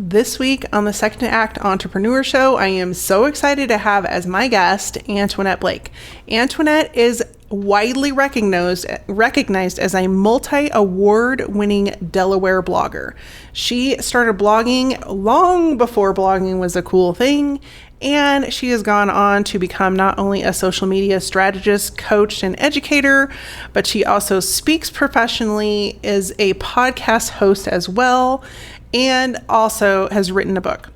This week on the Second Act Entrepreneur Show, I am so excited to have as my guest Antionette Blake. Antionette is widely recognized as a multi-award-winning Delaware blogger. She started blogging long before blogging was a cool thing, and she has gone on to become not only a social media strategist, coach, and educator, but she also speaks professionally, is a podcast host as well, and also has written a book.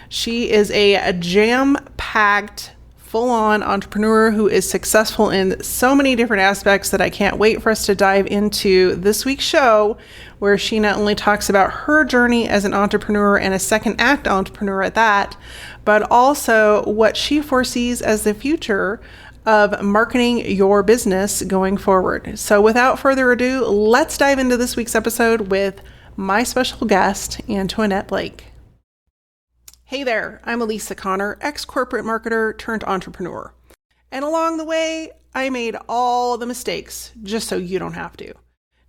She is a jam-packed, full-on entrepreneur who is successful in so many different aspects that I can't wait for us to dive into this week's show, where she not only talks about her journey as an entrepreneur and a second act entrepreneur at that, but also what she foresees as the future of marketing your business going forward. So without further ado, let's dive into this week's episode with my special guest, Antionette Blake. Hey there, I'm Elisa Connor, ex-corporate marketer turned entrepreneur. And along the way, I made all the mistakes just so you don't have to.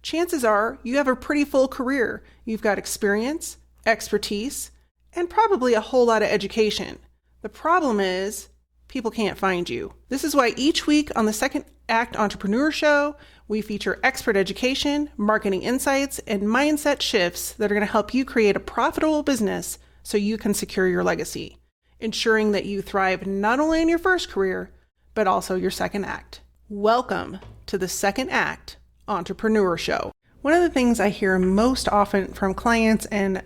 Chances are you have a pretty full career. You've got experience, expertise, and probably a whole lot of education. The problem is people can't find you. This is why each week on the Second Act Entrepreneur Show, we feature expert education, marketing insights, and mindset shifts that are going to help you create a profitable business so you can secure your legacy, ensuring that you thrive not only in your first career, but also your second act. Welcome to the Second Act Entrepreneur Show. One of the things I hear most often from clients and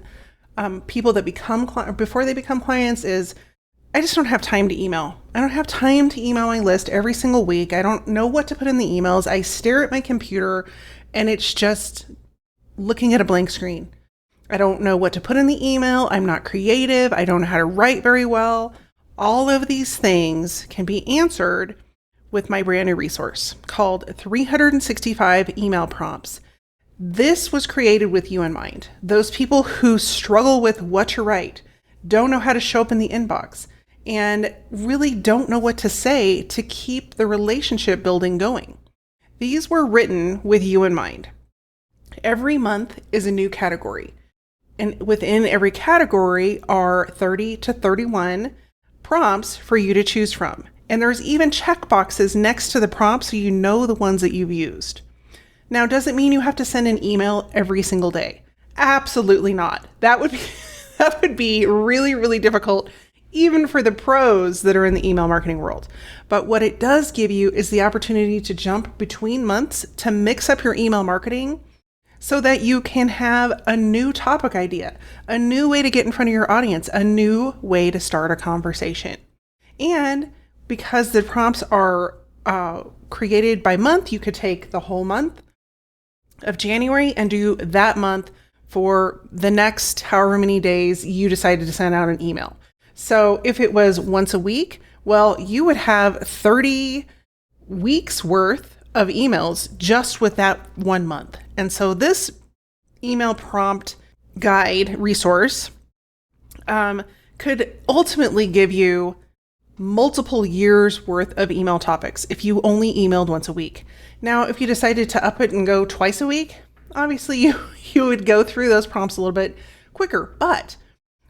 people that before they become clients is, I just don't have time to email. I don't have time to email my list every single week. I don't know what to put in the emails. I stare at my computer and it's just looking at a blank screen. I don't know what to put in the email. I'm not creative. I don't know how to write very well. All of these things can be answered with my brand new resource called 365 Email Prompts. This was created with you in mind. Those people who struggle with what to write, don't know how to show up in the inbox, and really don't know what to say to keep the relationship building going. These were written with you in mind. Every month is a new category, and within every category are 30 to 31 prompts for you to choose from. And there's even checkboxes next to the prompts so you know the ones that you've used. Now, does it mean you have to send an email every single day? Absolutely not. That would be really, really difficult, even for the pros that are in the email marketing world. But what it does give you is the opportunity to jump between months to mix up your email marketing so that you can have a new topic idea, a new way to get in front of your audience, a new way to start a conversation. And because the prompts are created by month, you could take the whole month of January and do that month for the next however many days you decided to send out an email. So if it was once a week, well, you would have 30 weeks worth of emails just with that 1 month. And so this email prompt guide resource could ultimately give you multiple years worth of email topics if you only emailed once a week. Now, if you decided to up it and go twice a week, obviously you would go through those prompts a little bit quicker, but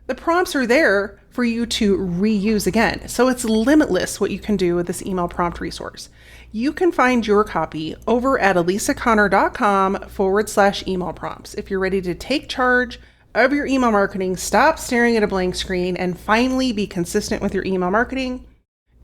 the prompts are there for you to reuse again. So it's limitless what you can do with this email prompt resource. You can find your copy over at elisaconnor.com/email prompts. If you're ready to take charge of your email marketing, stop staring at a blank screen, and finally be consistent with your email marketing,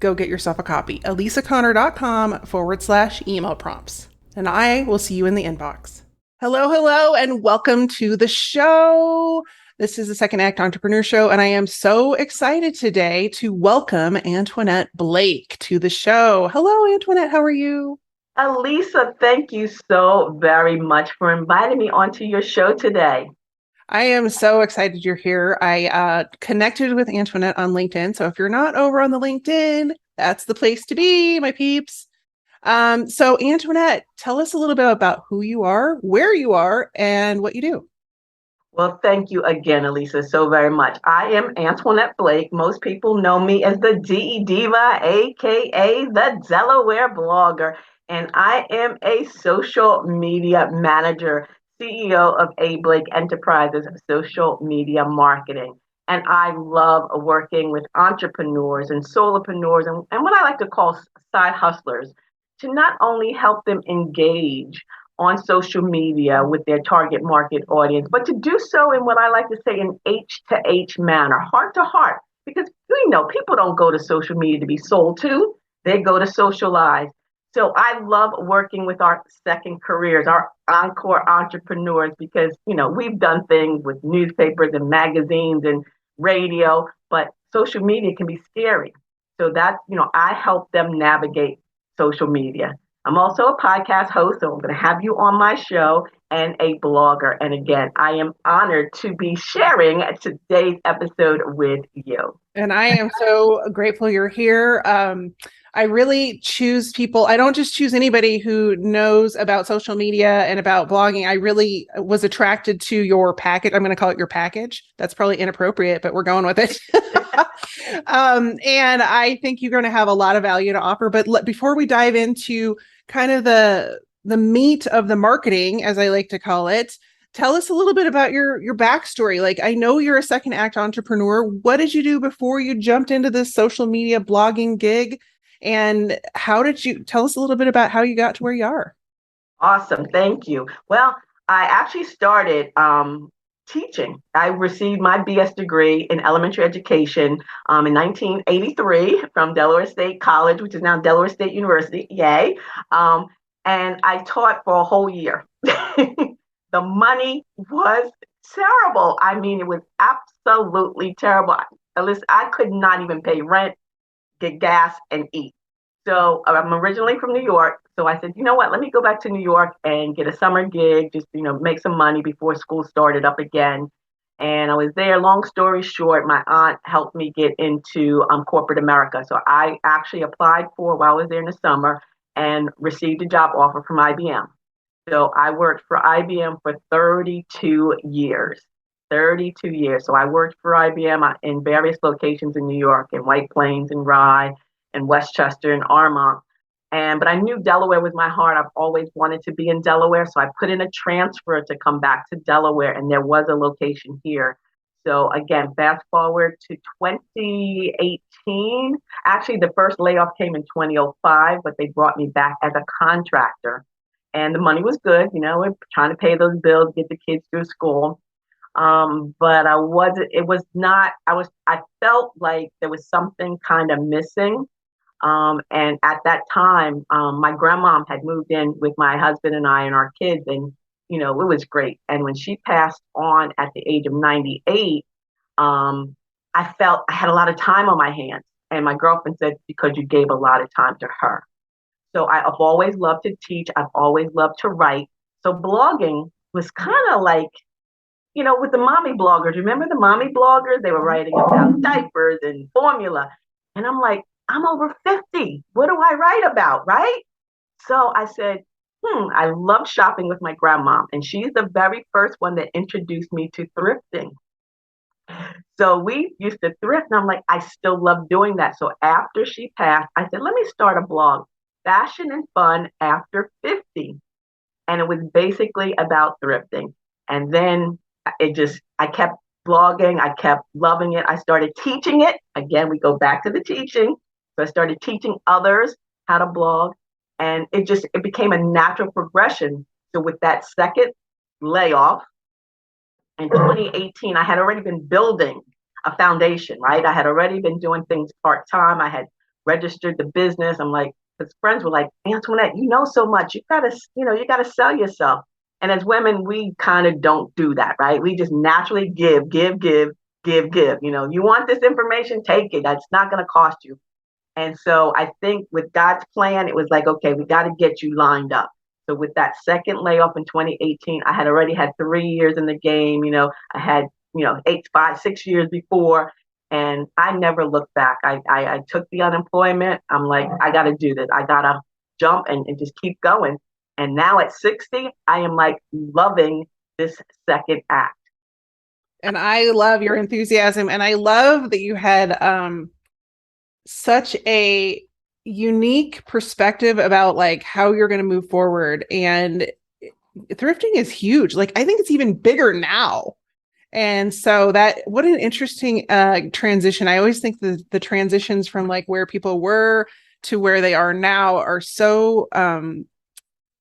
go get yourself a copy. elisaconnor.com/email prompts. And I will see you in the inbox. Hello, and welcome to the show. This is the Second Act Entrepreneur Show, and I am so excited today to welcome Antionette Blake to the show. Hello, Antionette. How are you? Elisa, thank you so very much for inviting me onto your show today. I am so excited you're here. I connected with Antionette on LinkedIn. So if you're not over on the LinkedIn, that's the place to be, my peeps. So Antionette, tell us a little bit about who you are, where you are, and what you do. Well, thank you again, Elisa, so very much. I am Antionette Blake. Most people know me as the DE Diva, aka the Delaware blogger, and I am a social media manager, CEO of A. Blake Enterprises, social media marketing. And I love working with entrepreneurs and solopreneurs and what I like to call side hustlers to not only help them engage on social media with their target market audience, but to do so in what I like to say an H to H manner, heart to heart. Because we know people don't go to social media to be sold to, they go to socialize. So I love working with our second careers, our encore entrepreneurs, because we've done things with newspapers and magazines and radio, but social media can be scary. So I help them navigate social media. I'm also a podcast host, so I'm going to have you on my show and a blogger. And again, I am honored to be sharing today's episode with you. And I am so grateful you're here. I really choose people. I don't just choose anybody who knows about social media and about blogging. I really was attracted to your package. I'm going to call it your package. That's probably inappropriate, but we're going with it. And I think you're going to have a lot of value to offer. But before we dive into kind of the meat of the marketing, as I like to call it, tell us a little bit about your backstory. Like, I know you're a second act entrepreneur. What did you do before you jumped into this social media blogging gig? And how did you tell us a little bit about how you got to where you are? Awesome. Thank you. Well, I actually started teaching. I received my BS degree in elementary education in 1983 from Delaware State College, which is now Delaware State University. Yay. And I taught for a whole year. The money was terrible. I mean, it was absolutely terrible. Listen, I could not even pay rent, get gas, and eat. So I'm originally from New York. So I said, you know what, let me go back to New York and get a summer gig, just, make some money before school started up again. And I was there. Long story short, my aunt helped me get into corporate America. So I actually applied while I was there in the summer and received a job offer from IBM. So I worked for IBM for 32 years. 32 years. So I worked for IBM in various locations in New York, in White Plains and Rye and Westchester and Armonk. But I knew Delaware was my heart. I've always wanted to be in Delaware. So I put in a transfer to come back to Delaware, and there was a location here. So again, fast forward to 2018. Actually, the first layoff came in 2005, but they brought me back as a contractor. And the money was good, we're trying to pay those bills, get the kids through school. But I felt like there was something kind of missing. And at that time, my grandmom had moved in with my husband and I and our kids, and, it was great. And when she passed on at the age of 98, I felt I had a lot of time on my hands. And my girlfriend said, because you gave a lot of time to her. So I've always loved to teach. I've always loved to write. So blogging was kind of like, with the mommy bloggers. Remember the mommy bloggers? They were writing about diapers and formula. And I'm like, I'm over 50. What do I write about, right? So I said, I love shopping with my grandma. And she's the very first one that introduced me to thrifting. So we used to thrift. And I'm like, I still love doing that. So after she passed, I said, let me start a blog, Fashion and Fun After 50. And it was basically about thrifting. And then I kept blogging. I kept loving it. I started teaching it. Again, we go back to the teaching. So I started teaching others how to blog. And it became a natural progression. So with that second layoff in 2018, I had already been building a foundation, right? I had already been doing things part-time. I had registered the business. I'm like, his friends were like, Antionette, you know so much. You gotta sell yourself. And as women, we kind of don't do that, right? We just naturally give. You want this information, take it. That's not going to cost you. And so I think with God's plan, it was like, okay, we got to get you lined up. So with that second layoff in 2018, I had already had 3 years in the game. I had, 6 years before. And I never looked back. I took the unemployment. I'm like, I got to do this. I got to jump and just keep going. And now at 60, I am like loving this second act. And I love your enthusiasm. And I love that you had such a unique perspective about like how you're going to move forward. And thrifting is huge. Like, I think it's even bigger now. And so what an interesting transition. I always think the transitions from like where people were to where they are now are so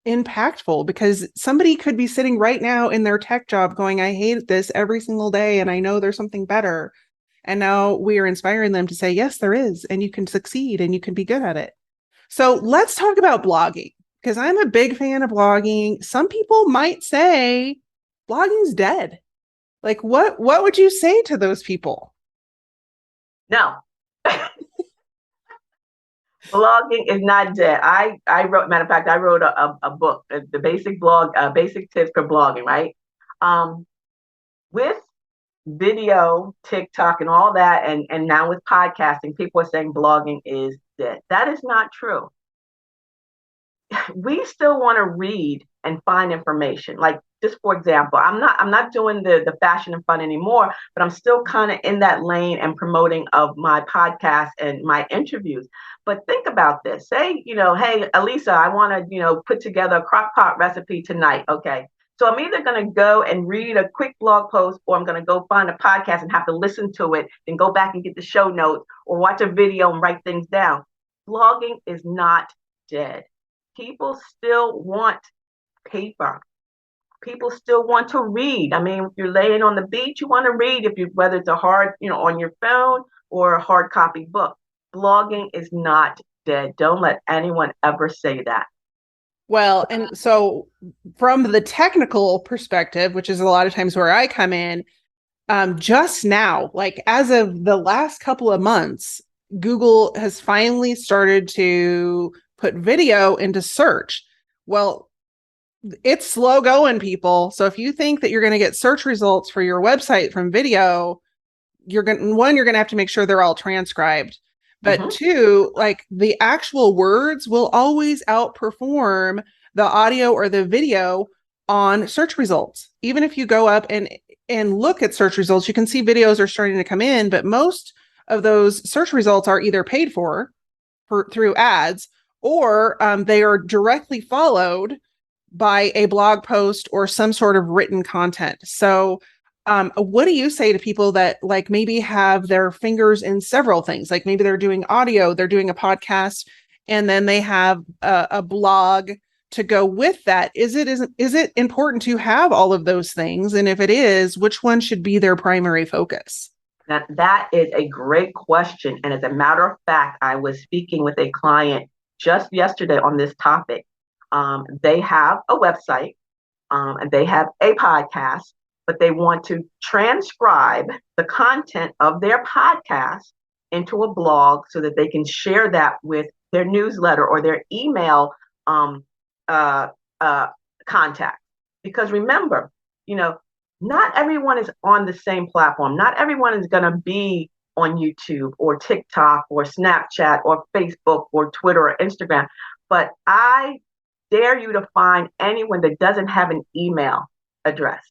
impactful, because somebody could be sitting right now in their tech job going, I hate this every single day and I know there's something better. And now we are inspiring them to say, yes, there is, and you can succeed and you can be good at it. So let's talk about blogging, because I'm a big fan of blogging. Some people might say blogging's dead. Like, what would you say to those people? No. Blogging is not dead. I wrote, matter of fact, I wrote a book, the basic tips for blogging, right? With video, TikTok, and all that, and now with podcasting, people are saying blogging is dead. That is not true. We still want to read and find information. Like, just for example, I'm not doing the fashion and fun anymore, but I'm still kind of in that lane and promoting of my podcast and my interviews. But think about this. Say, hey, Elisa, I want to, put together a crock pot recipe tonight. Okay. So I'm either going to go and read a quick blog post, or I'm going to go find a podcast and have to listen to it and go back and get the show notes, or watch a video and write things down. Blogging is not dead. People still want paper. People still want to read. I mean, if you're laying on the beach, you want to read, whether it's a hard, on your phone or a hard copy book. Blogging is not dead. Don't let anyone ever say that. Well, and so from the technical perspective, which is a lot of times where I come in, just now, like as of the last couple of months, Google has finally started to put video into search. Well, it's slow going, people. So if you think that you're going to get search results for your website from video, you're going to have to make sure they're all transcribed. But two, like the actual words will always outperform the audio or the video on search results. Even if you go up and look at search results, you can see videos are starting to come in, but most of those search results are either paid for through ads, or they are directly followed by a blog post or some sort of written content. So what do you say to people that like maybe have their fingers in several things? Like maybe they're doing audio, they're doing a podcast, and then they have a blog to go with that. Is it important to have all of those things? And if it is, which one should be their primary focus? That is a great question. And as a matter of fact, I was speaking with a client just yesterday on this topic. They have a website, and they have a podcast, but they want to transcribe the content of their podcast into a blog so that they can share that with their newsletter or their email contact. Because remember, not everyone is on the same platform. Not everyone is going to be on YouTube or TikTok or Snapchat or Facebook or Twitter or Instagram. But I dare you to find anyone that doesn't have an email address.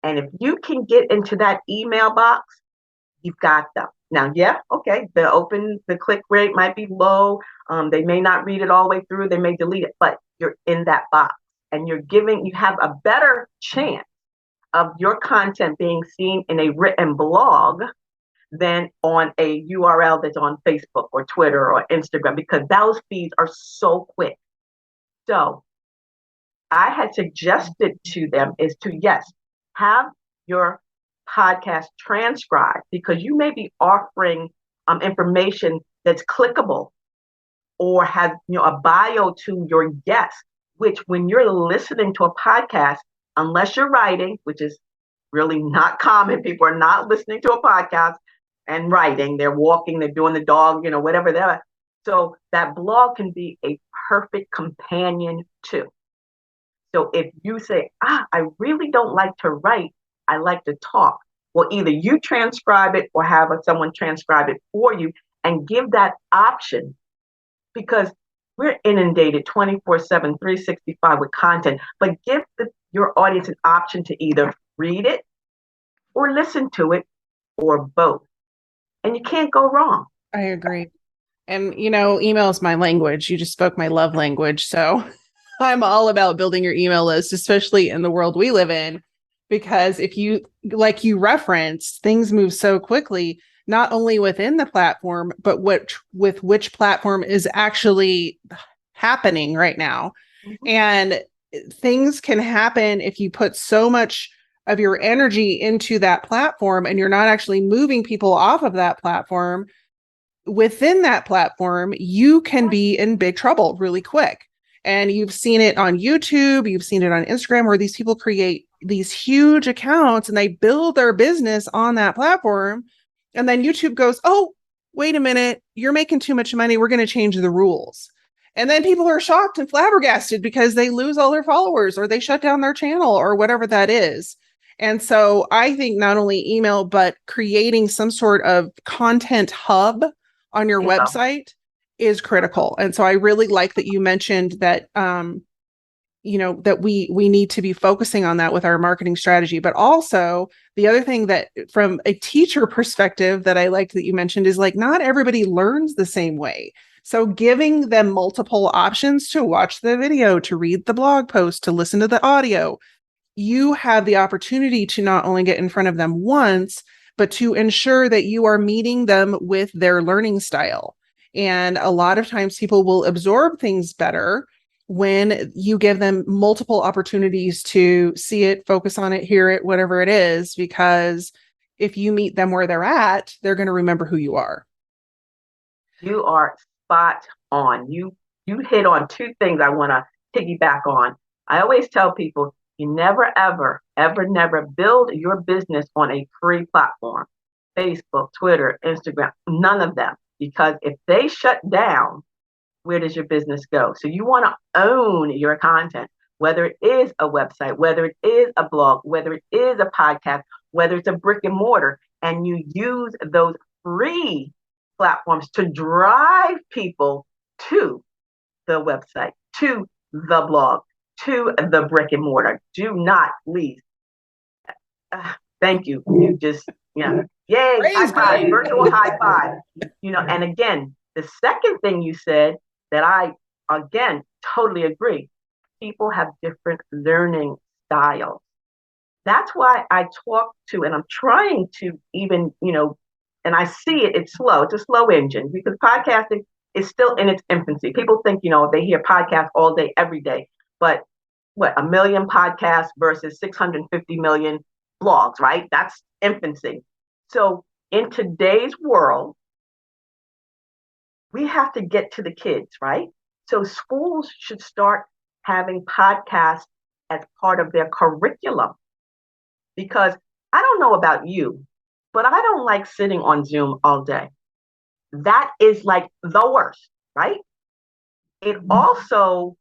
And if you can get into that email box, you've got them. Now, yeah, okay, the click rate might be low. They may not read it all the way through. They may delete it, but you're in that box and you have a better chance of your content being seen in a written blog than on a URL that's on Facebook or Twitter or Instagram, because those feeds are so quick. So I had suggested to them is to, yes, have your podcast transcribed, because you may be offering information that's clickable or has a bio to your guest, which when you're listening to a podcast, unless you're writing, which is really not common, people are not listening to a podcast and writing, they're walking, they're doing the dog, whatever they're. So that blog can be a perfect companion too. So if you say, I really don't like to write, I like to talk. Well, either you transcribe it or have someone transcribe it for you, and give that option, because we're inundated 24/7, 365 with content, but give your audience an option to either read it or listen to it or both. And you can't go wrong. I agree. And, email is my language. You just spoke my love language. So I'm all about building your email list, especially in the world we live in. because if you, like you referenced, things move so quickly, not only within the platform, but with which platform is actually happening right now. Mhm. And things can happen if you put so much of your energy into that platform and you're not actually moving people off of that platform. Within that platform, you can be in big trouble really quick. And you've seen it on YouTube, you've seen it on Instagram, where these people create these huge accounts and they build their business on that platform. And then YouTube goes, oh, wait a minute, you're making too much money. We're going to change the rules. And then people are shocked and flabbergasted because they lose all their followers or they shut down their channel or whatever that is. And so I think not only email, but creating some sort of content hub on your Yeah. website is critical. And so I really like that you mentioned that that we need to be focusing on that with our marketing strategy. But also the other thing that from a teacher perspective that I liked that you mentioned is like not everybody learns the same way. So giving them multiple options to watch the video, to read the blog post, to listen to the audio, you have the opportunity to not only get in front of them once, but to ensure that you are meeting them with their learning style. And a lot of times people will absorb things better when you give them multiple opportunities to see it, focus on it, hear it, whatever it is, because if you meet them where they're at, they're going to remember who you are. You are spot on. You hit on two things I want to piggyback on. I always tell people you never, ever, ever, never build your business on a free platform. Facebook, Twitter, Instagram, none of them. Because if they shut down, where does your business go? So you want to own your content, whether it is a website, whether it is a blog, whether it is a podcast, whether it's a brick and mortar, and you use those free platforms to drive people to the website, to the blog, to the brick and mortar. Do not leave. Thank you. You just, yeah. Yay, high five, virtual high five. And again, the second thing you said that I, again, totally agree. People have different learning styles. That's why I talk to, and I'm trying to even, and I see it's slow. It's a slow engine because podcasting is still in its infancy. People think, they hear podcasts all day, every day. But what, 1 million podcasts versus 650 million blogs, right? That's infancy. So in today's world, we have to get to the kids, right? So schools should start having podcasts as part of their curriculum. Because I don't know about you, but I don't like sitting on Zoom all day. That is like the worst, right? It also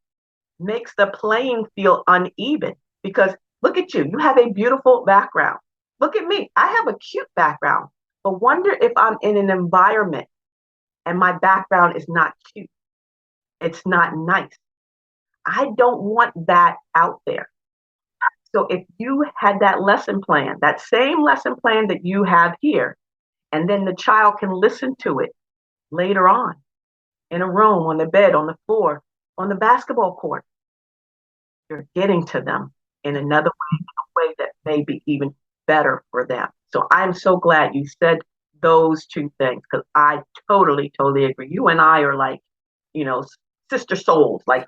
makes the playing field uneven because look at you. You have a beautiful background. Look at me. I have a cute background, but wonder if I'm in an environment and my background is not cute. It's not nice. I don't want that out there. So if you had that lesson plan, that same lesson plan that you have here, and then the child can listen to it later on in a room, on the bed, on the floor, on the basketball court, you're getting to them in another way, in a way that may be even better for them. So I'm so glad you said those two things because I totally, totally agree. You and I are like, sister souls, like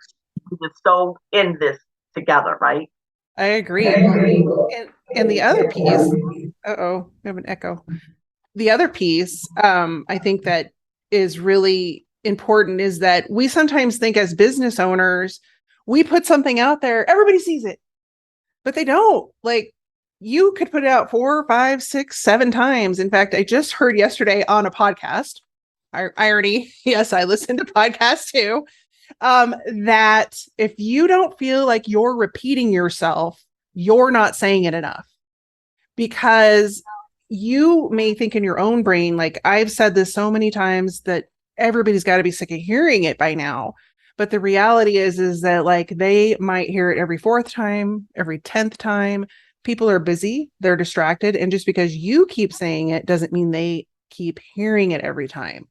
we're so in this together, right? I agree. And the other piece, we have an echo. The other piece, I think that is really important is that we sometimes think as business owners, we put something out there, everybody sees it, but they don't. Like you could put it out 4, 5, 6, 7 times. In fact, I just heard yesterday on a podcast, irony, yes, I listen to podcasts too, that if you don't feel like you're repeating yourself, you're not saying it enough. Because you may think in your own brain, like I've said this so many times that everybody's got to be sick of hearing it by now. But the reality is that like they might hear it every 4th time, every 10th time. People are busy, they're distracted. And just because you keep saying it doesn't mean they keep hearing it every time.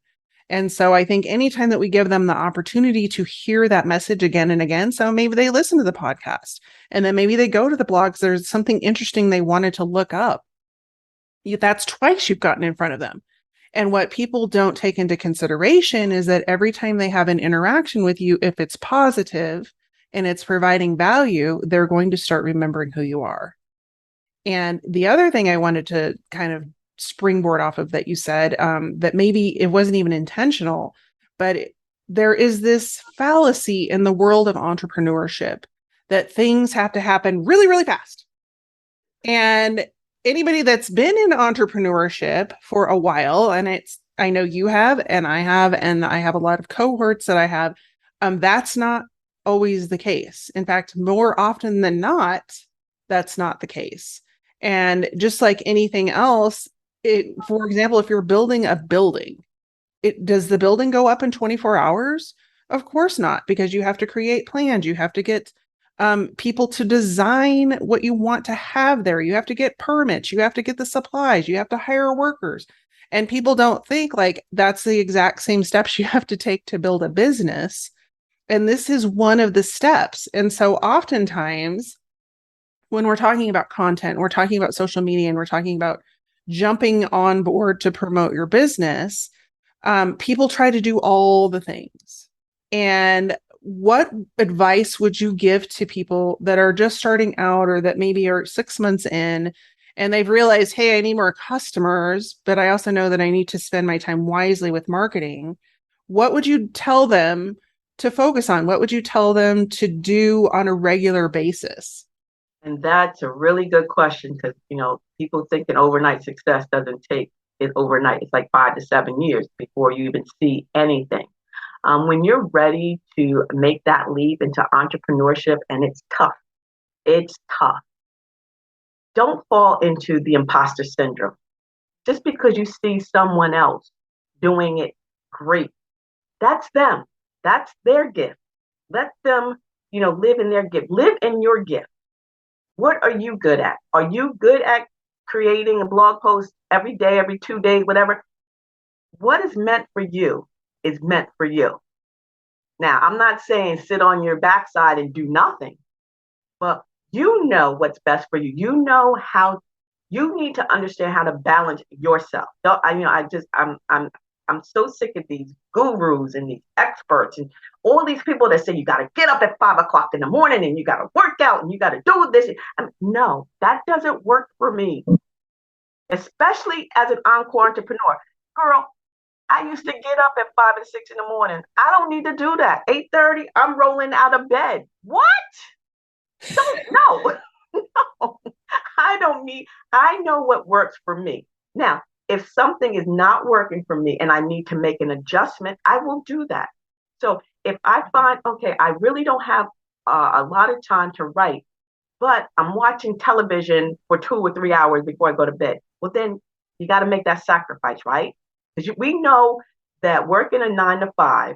And so I think anytime that we give them the opportunity to hear that message again and again, so maybe they listen to the podcast and then maybe they go to the blogs, there's something interesting they wanted to look up. That's twice you've gotten in front of them. And what people don't take into consideration is that every time they have an interaction with you, if it's positive and it's providing value, they're going to start remembering who you are. And the other thing I wanted to kind of springboard off of that you said, that maybe it wasn't even intentional, but there is this fallacy in the world of entrepreneurship that things have to happen really, really fast. And anybody that's been in entrepreneurship for a while, and I know you have, and I have a lot of cohorts that I have, that's not always the case. In fact, more often than not, that's not the case. And just like anything else, for example, if you're building a building, does the building go up in 24 hours? Of course not, because you have to create plans. You have to get people to design what you want to have there. You have to get permits. You have to get the supplies. You have to hire workers. And people don't think like that's the exact same steps you have to take to build a business. And this is one of the steps. And so oftentimes, when we're talking about content, we're talking about social media, and we're talking about jumping on board to promote your business, people try to do all the things. And what advice would you give to people that are just starting out or that maybe are 6 months in and they've realized, hey, I need more customers, but I also know that I need to spend my time wisely with marketing? What would you tell them to focus on? What would you tell them to do on a regular basis? And that's a really good question because, people think an overnight success doesn't take it overnight. It's like 5 to 7 years before you even see anything. When you're ready to make that leap into entrepreneurship, and it's tough. Don't fall into the imposter syndrome. Just because you see someone else doing it great, that's them. That's their gift. Let them, live in their gift. Live in your gift. What are you good at? Are you good at creating a blog post every day, every 2 days, whatever? What is meant for you is meant for you. Now, I'm not saying sit on your backside and do nothing, but you know what's best for you. You know how you need to understand how to balance yourself. I'm so sick of these gurus and these experts and all these people that say you got to get up at 5 o'clock in the morning and you got to work out and you got to do this. No, that doesn't work for me, especially as an encore entrepreneur. Girl, I used to get up at 5 and 6 in the morning. I don't need to do that. 8:30, I'm rolling out of bed. What? No, no. I know what works for me. Now, if something is not working for me and I need to make an adjustment, I will do that. So if I find, okay, I really don't have a lot of time to write, but I'm watching television for 2 or 3 hours before I go to bed, well, then you got to make that sacrifice, right? Because we know that working a 9 to 5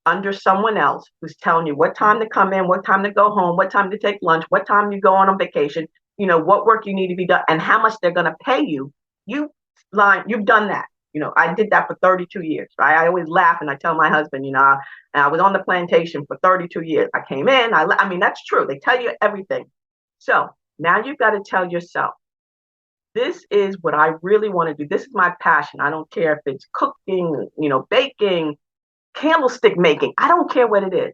under someone else who's telling you what time to come in, what time to go home, what time to take lunch, what time you go on vacation, what work you need to be done, and how much they're going to pay you. You've done that. I did that for 32 years, right? I always laugh and I tell my husband, I was on the plantation for 32 years. I came in, I mean, that's true. They tell you everything. So now you've got to tell yourself, this is what I really want to do. This is my passion. I don't care if it's cooking, baking, candlestick making. I don't care what it is.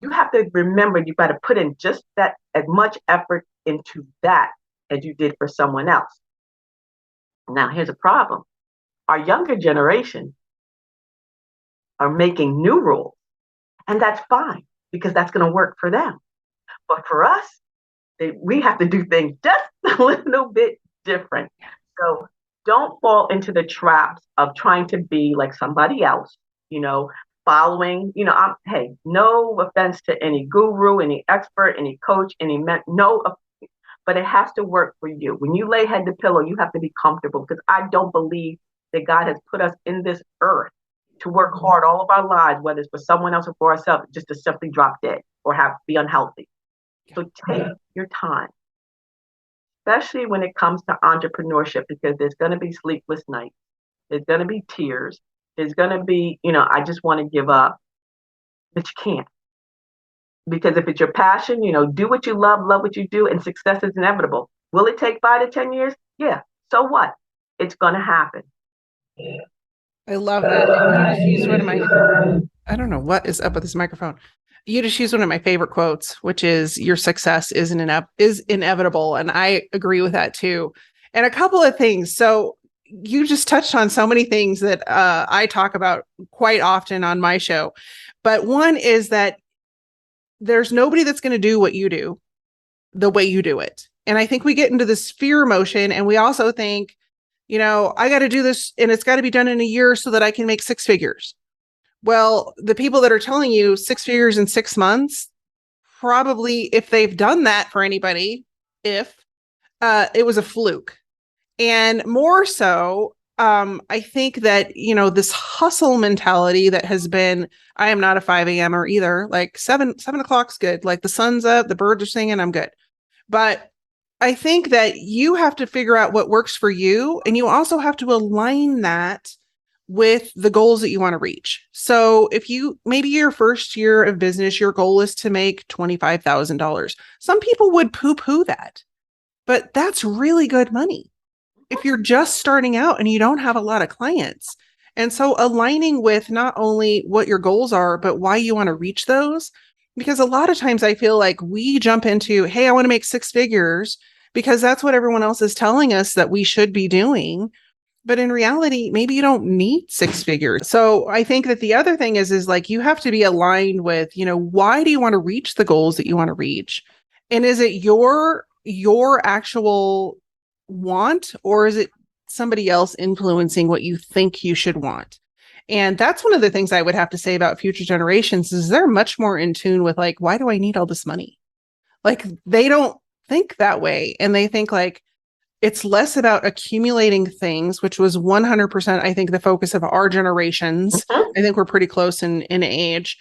You have to remember you've got to put in just that as much effort into that as you did for someone else. Now, here's a problem. Our younger generation are making new rules, and that's fine because that's going to work for them. But for us, we have to do things just a little bit different. So don't fall into the traps of trying to be like somebody else, following, hey, no offense to any guru, any expert, any coach, but it has to work for you. When you lay head to pillow, you have to be comfortable because I don't believe that God has put us in this earth to work hard all of our lives, whether it's for someone else or for ourselves, just to simply drop dead or be unhealthy. So take your time, especially when it comes to entrepreneurship, because there's going to be sleepless nights. There's going to be tears. It's going to be, I just want to give up, but you can't. Because if it's your passion, do what you love what you do, and success is inevitable. Will it take 5 to 10 years? Yeah. So what? It's going to happen. I love that. And you just used one of my, I don't know what is up with this microphone. You just used one of my favorite quotes, which is your success is inevitable. And I agree with that too. And a couple of things. So you just touched on so many things that I talk about quite often on my show. But one is that there's nobody that's going to do what you do the way you do it. And I think we get into this fear emotion, and we also think, I got to do this and it's got to be done in a year so that I can make six figures. Well, the people that are telling you six figures in 6 months, probably, if they've done that for anybody, if it was a fluke. And more so, I think that, this hustle mentality that has been, I am not a 5 a.m.er either. Like 7 o'clock's good. Like the sun's up, the birds are singing, I'm good. But I think that you have to figure out what works for you. And you also have to align that with the goals that you want to reach. So if maybe your first year of business, your goal is to make $25,000. Some people would poo-poo that, but that's really good money if you're just starting out and you don't have a lot of clients. And so aligning with not only what your goals are, but why you want to reach those. Because a lot of times I feel like we jump into, hey, I want to make six figures because that's what everyone else is telling us that we should be doing. But in reality, maybe you don't need six figures. So I think that the other thing is like, you have to be aligned with, why do you want to reach the goals that you want to reach? And is it your actual want, or is it somebody else influencing what you think you should want? And that's one of the things I would have to say about future generations is they're much more in tune with like, why do I need all this money? Like they don't think that way. And they think like, it's less about accumulating things, which was 100%, I think, the focus of our generations. Mhm. I think we're pretty close in age,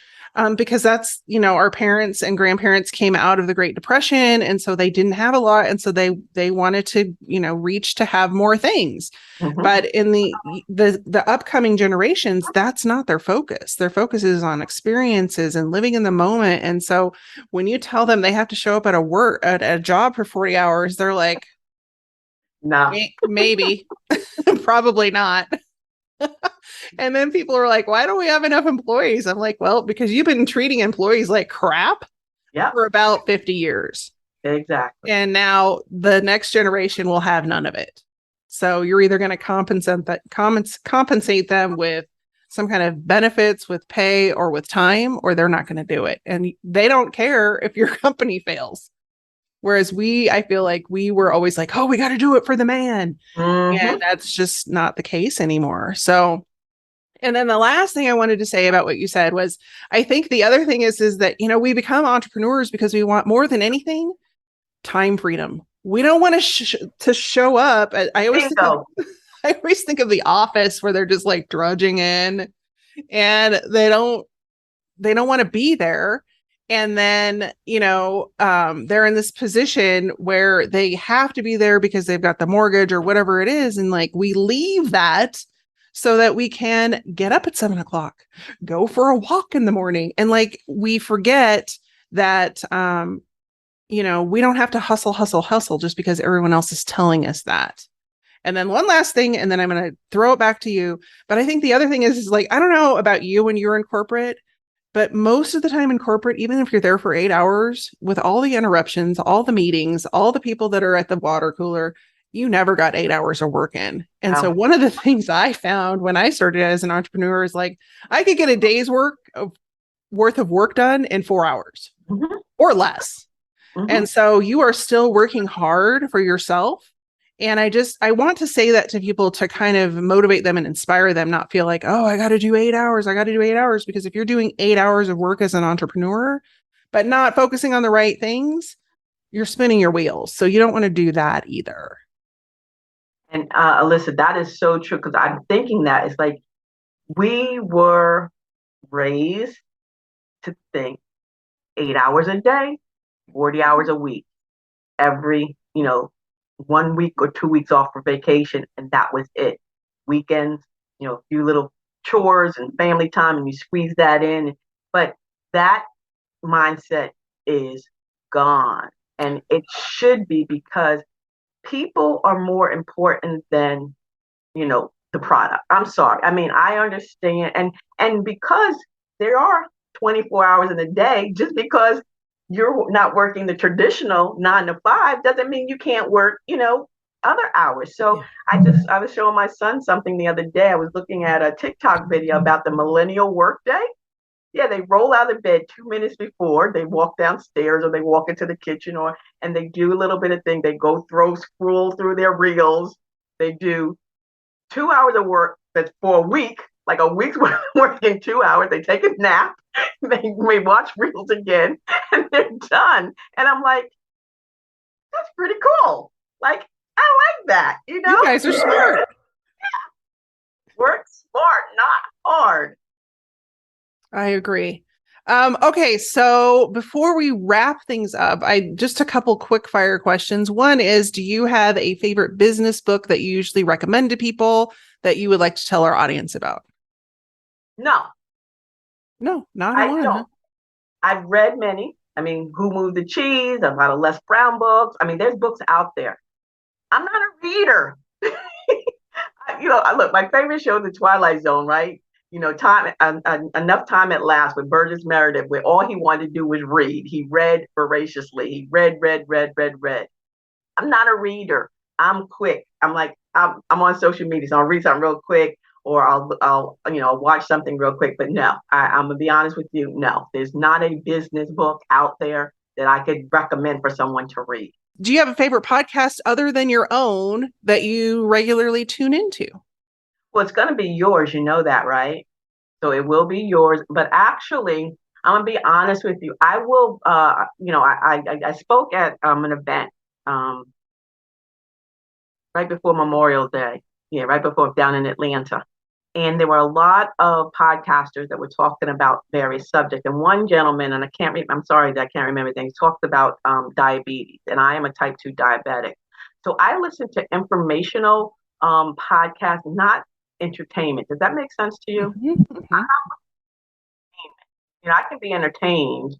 because that's, our parents and grandparents came out of the Great Depression. And so they didn't have a lot. And so they wanted to, reach to have more things. Mhm. But in the upcoming generations, that's not their focus. Their focus is on experiences and living in the moment. And so when you tell them they have to show up at a job for 40 hours, they're like, no, maybe, probably not. And then people are like, why don't we have enough employees? I'm like, well, because you've been treating employees like crap for about 50 years. Exactly. And now the next generation will have none of it. So you're either going to compensate them with some kind of benefits, with pay, or with time, or they're not going to do it. And they don't care if your company fails. Whereas I feel like we were always like, oh, we got to do it for the man. Mhm. And that's just not the case anymore. So, and then the last thing I wanted to say about what you said was, I think the other thing is that, we become entrepreneurs because we want more than anything, time freedom. We don't want to show up. I always think of The Office, where they're just like drudging in and they don't want to be there. And then, they're in this position where they have to be there because they've got the mortgage or whatever it is. And like, we leave that so that we can get up at 7 o'clock, go for a walk in the morning. And like, we forget that, we don't have to hustle just because everyone else is telling us that. And then one last thing, and then I'm going to throw it back to you. But I think the other thing is like, I don't know about you when you're in corporate, but most of the time in corporate, even if you're there for 8 hours, with all the interruptions, all the meetings, all the people that are at the water cooler, you never got 8 hours of work in. And so one of the things I found when I started as an entrepreneur is like, I could get a day's worth of work done in 4 hours or less. And so you are still working hard for yourself. And I want to say that to people to kind of motivate them and inspire them, not feel like, oh, I got to do 8 hours. I got to do 8 hours. Because if you're doing 8 hours of work as an entrepreneur, but not focusing on the right things, you're spinning your wheels. So you don't want to do that either. And Alyssa, that is so true, because I'm thinking that it's like we were raised to think 8 hours a day, 40 hours a week, every, 1 week or 2 weeks off for vacation. And that was it. Weekends, a few little chores and family time and you squeeze that in. But that mindset is gone. And it should be, because people are more important than, the product. I'm sorry. I mean, I understand. And because there are 24 hours in a day, just because you're not working the traditional 9 to 5 doesn't mean you can't work, other hours. So I was showing my son something the other day. I was looking at a TikTok video about the millennial workday. Yeah, they roll out of bed 2 minutes before, they walk downstairs or they walk into the kitchen, and they do a little bit of thing. They go scroll through their reels. They do 2 hours of work that's for a week, like a week's work in 2 hours. They take a nap, they may watch reels again, and they're done. And I'm like, that's pretty cool. Like, I like that, You guys are smart. Work smart, not hard. I agree. Okay, so before we wrap things up, just a couple quick fire questions. One is, do you have a favorite business book that you usually recommend to people that you would like to tell our audience about? No, not I one. don't. Huh? I've read many. I mean, Who Moved the Cheese, a lot of Les Brown books. I mean, there's books out there. I'm not a reader. Look, my favorite show is The Twilight Zone, right? Enough time at last with Burgess Meredith, where all he wanted to do was read. He read voraciously. He read. I'm not a reader. I'm quick. I'm on social media, so I'll read something real quick, or I'll watch something real quick. But no, I'm gonna be honest with you. No, there's not a business book out there that I could recommend for someone to read. Do you have a favorite podcast other than your own that you regularly tune into? Well, it's gonna be yours. You know that, right? So it will be yours. But actually, I'm gonna be honest with you. I will. I spoke at an event right before Memorial Day. Yeah, right before, down in Atlanta. And there were a lot of podcasters that were talking about various subjects. And one gentleman, and I'm sorry that I can't remember things, talked about diabetes. And I am a type 2 diabetic. So I listen to informational podcasts, not entertainment. Does that make sense to you? Mm-hmm. I can be entertained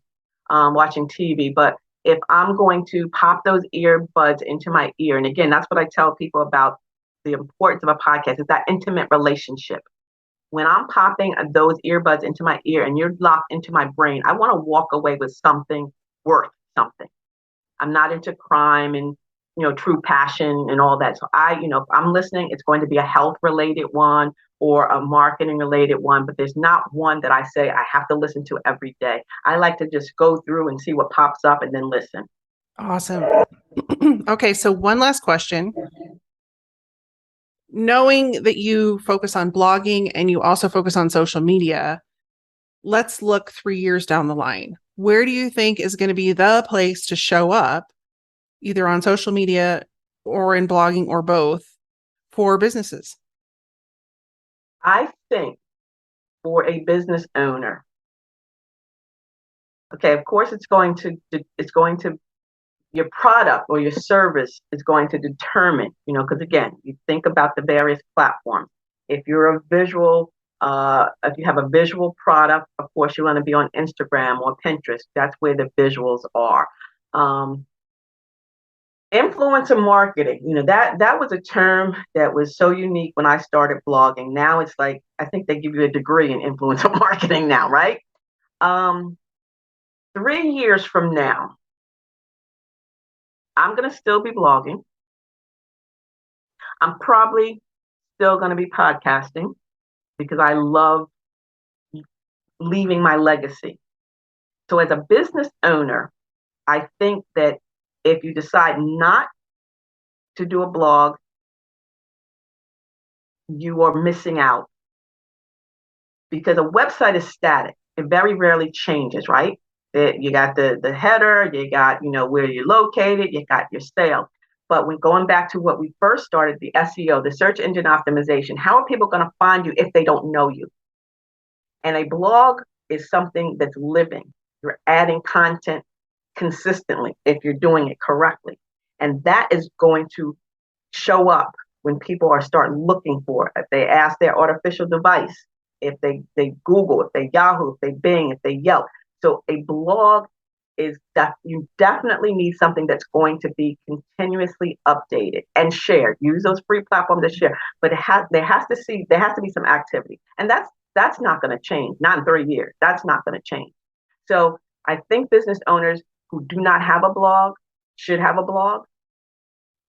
watching TV, but if I'm going to pop those earbuds into my ear, and again, that's what I tell people about the importance of a podcast, is that intimate relationship. When I'm popping those earbuds into my ear and you're locked into my brain, I want to walk away with something worth something. I'm not into crime and true passion and all that. So if I'm listening, it's going to be a health related one or a marketing related one, but there's not one that I say I have to listen to every day. I like to just go through and see what pops up and then listen. Awesome. Okay, so one last question. Knowing that you focus on blogging and you also focus on social media, let's look 3 years down the line. Where do you think is going to be the place to show up, either on social media or in blogging or both, for businesses? I think for a business owner, okay, of course it's going to your product or your service is going to determine, because again, you think about the various platforms. If you're if you have a visual product, of course you want to be on Instagram or Pinterest. That's where the visuals are. Influencer marketing, that was a term that was so unique when I started blogging. Now it's like, I think they give you a degree in influencer marketing now, right? 3 years from now, I'm going to still be blogging. I'm probably still going to be podcasting because I love leaving my legacy. So as a business owner, I think that if you decide not to do a blog, you are missing out, because a website is static. It very rarely changes, right? You got the header, you got, where you're located, you got your sales. But when going back to what we first started, the SEO, the search engine optimization, how are people going to find you if they don't know you? And a blog is something that's living. You're adding content consistently if you're doing it correctly. And that is going to show up when people are starting looking for it. If they ask their artificial device, if they Google, if they Yahoo, if they Bing, if they Yelp. So a blog is that you definitely need something that's going to be continuously updated and shared. Use those free platforms to share, but there has to be some activity, and that's not going to change. Not in 3 years. That's not going to change. So I think business owners who do not have a blog should have a blog.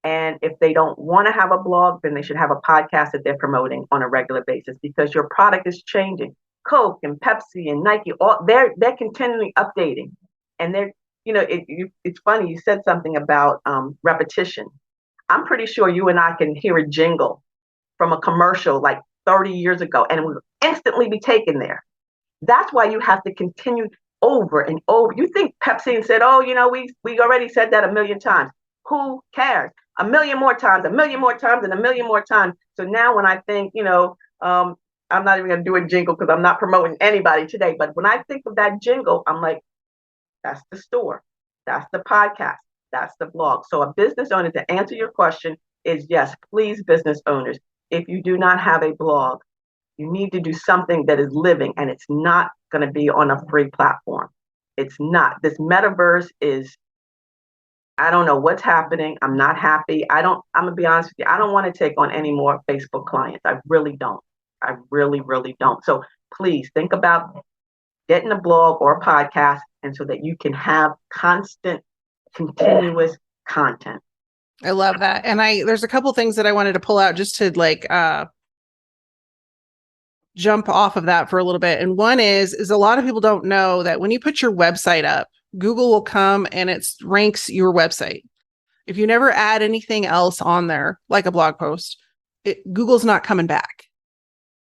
And if they don't want to have a blog, then they should have a podcast that they're promoting on a regular basis, because your product is changing. Coke and Pepsi and Nike, they're continually updating. And it's funny, you said something about repetition. I'm pretty sure you and I can hear a jingle from a commercial like 30 years ago, and it will instantly be taken there. That's why you have to continue over and over. You think Pepsi said, oh, we already said that a million times. Who cares? A million more times, a million more times, and a million more times. So now when I think, I'm not even going to do a jingle because I'm not promoting anybody today. But when I think of that jingle, I'm like, that's the store. That's the podcast. That's the blog. So a business owner, to answer your question, is yes, please, business owners, if you do not have a blog, you need to do something that is living, and it's not going to be on a free platform. It's not. This metaverse is, I don't know what's happening. I'm not happy. I'm going to be honest with you. I don't want to take on any more Facebook clients. I really don't. I really, really don't. So please think about getting a blog or a podcast, and so that you can have constant, continuous content. I love that. And there's a couple things that I wanted to pull out just to jump off of that for a little bit. And one is a lot of people don't know that when you put your website up, Google will come and it ranks your website. If you never add anything else on there, like a blog post, Google's not coming back.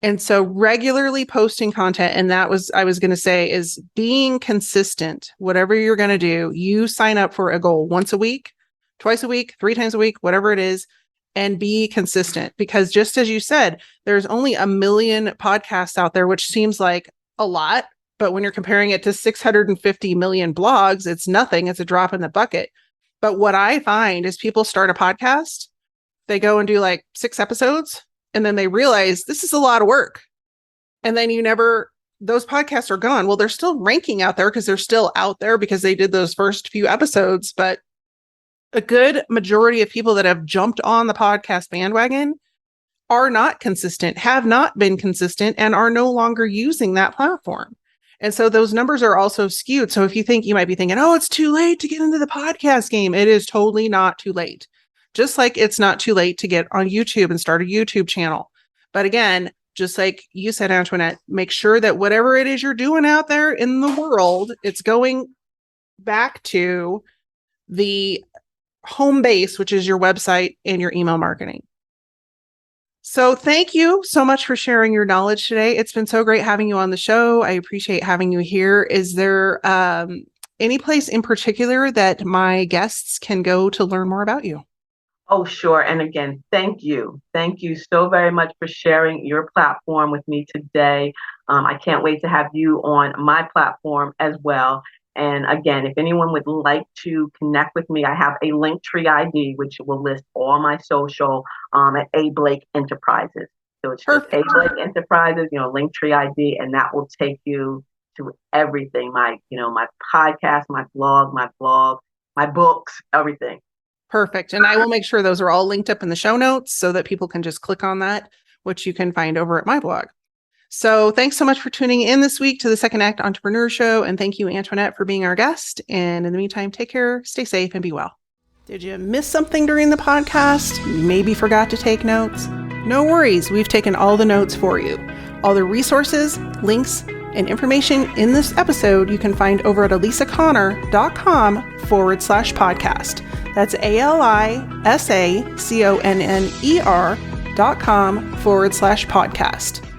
And so regularly posting content, and I was going to say, is being consistent. Whatever you're going to do, you sign up for a goal once a week, twice a week, 3 times a week, whatever it is, and be consistent. Because just as you said, there's only 1 million podcasts out there, which seems like a lot. But when you're comparing it to 650 million blogs, it's nothing. It's a drop in the bucket. But what I find is people start a podcast, they go and do like 6 episodes, and then they realize this is a lot of work. And then those podcasts are gone. Well, they're still ranking out there because they're still out there because they did those first few episodes. But a good majority of people that have jumped on the podcast bandwagon are not consistent, have not been consistent, and are no longer using that platform. And so those numbers are also skewed. So if you might be thinking, oh, it's too late to get into the podcast game. It is totally not too late. Just like it's not too late to get on YouTube and start a YouTube channel. But again, just like you said, Antionette, make sure that whatever it is you're doing out there in the world, it's going back to the home base, which is your website and your email marketing. So thank you so much for sharing your knowledge today. It's been so great having you on the show. I appreciate having you here. Is there any place in particular that my guests can go to learn more about you? Oh, sure. And again, thank you. Thank you so very much for sharing your platform with me today. I can't wait to have you on my platform as well. And again, if anyone would like to connect with me, I have a Linktree ID, which will list all my social at A. Blake Enterprises. So it's just A. Blake Enterprises, Linktree ID, and that will take you to everything. My podcast, my blog, my books, everything. Perfect. And I will make sure those are all linked up in the show notes so that people can just click on that, which you can find over at my blog. So thanks so much for tuning in this week to the Second Act Entrepreneur Show. And thank you, Antionette, for being our guest. And in the meantime, take care, stay safe, and be well. Did you miss something during the podcast? Maybe forgot to take notes? No worries. We've taken all the notes for you. All the resources, links, and information in this episode you can find over at alisaconner.com/podcast. That's ALISACONNER.com/podcast.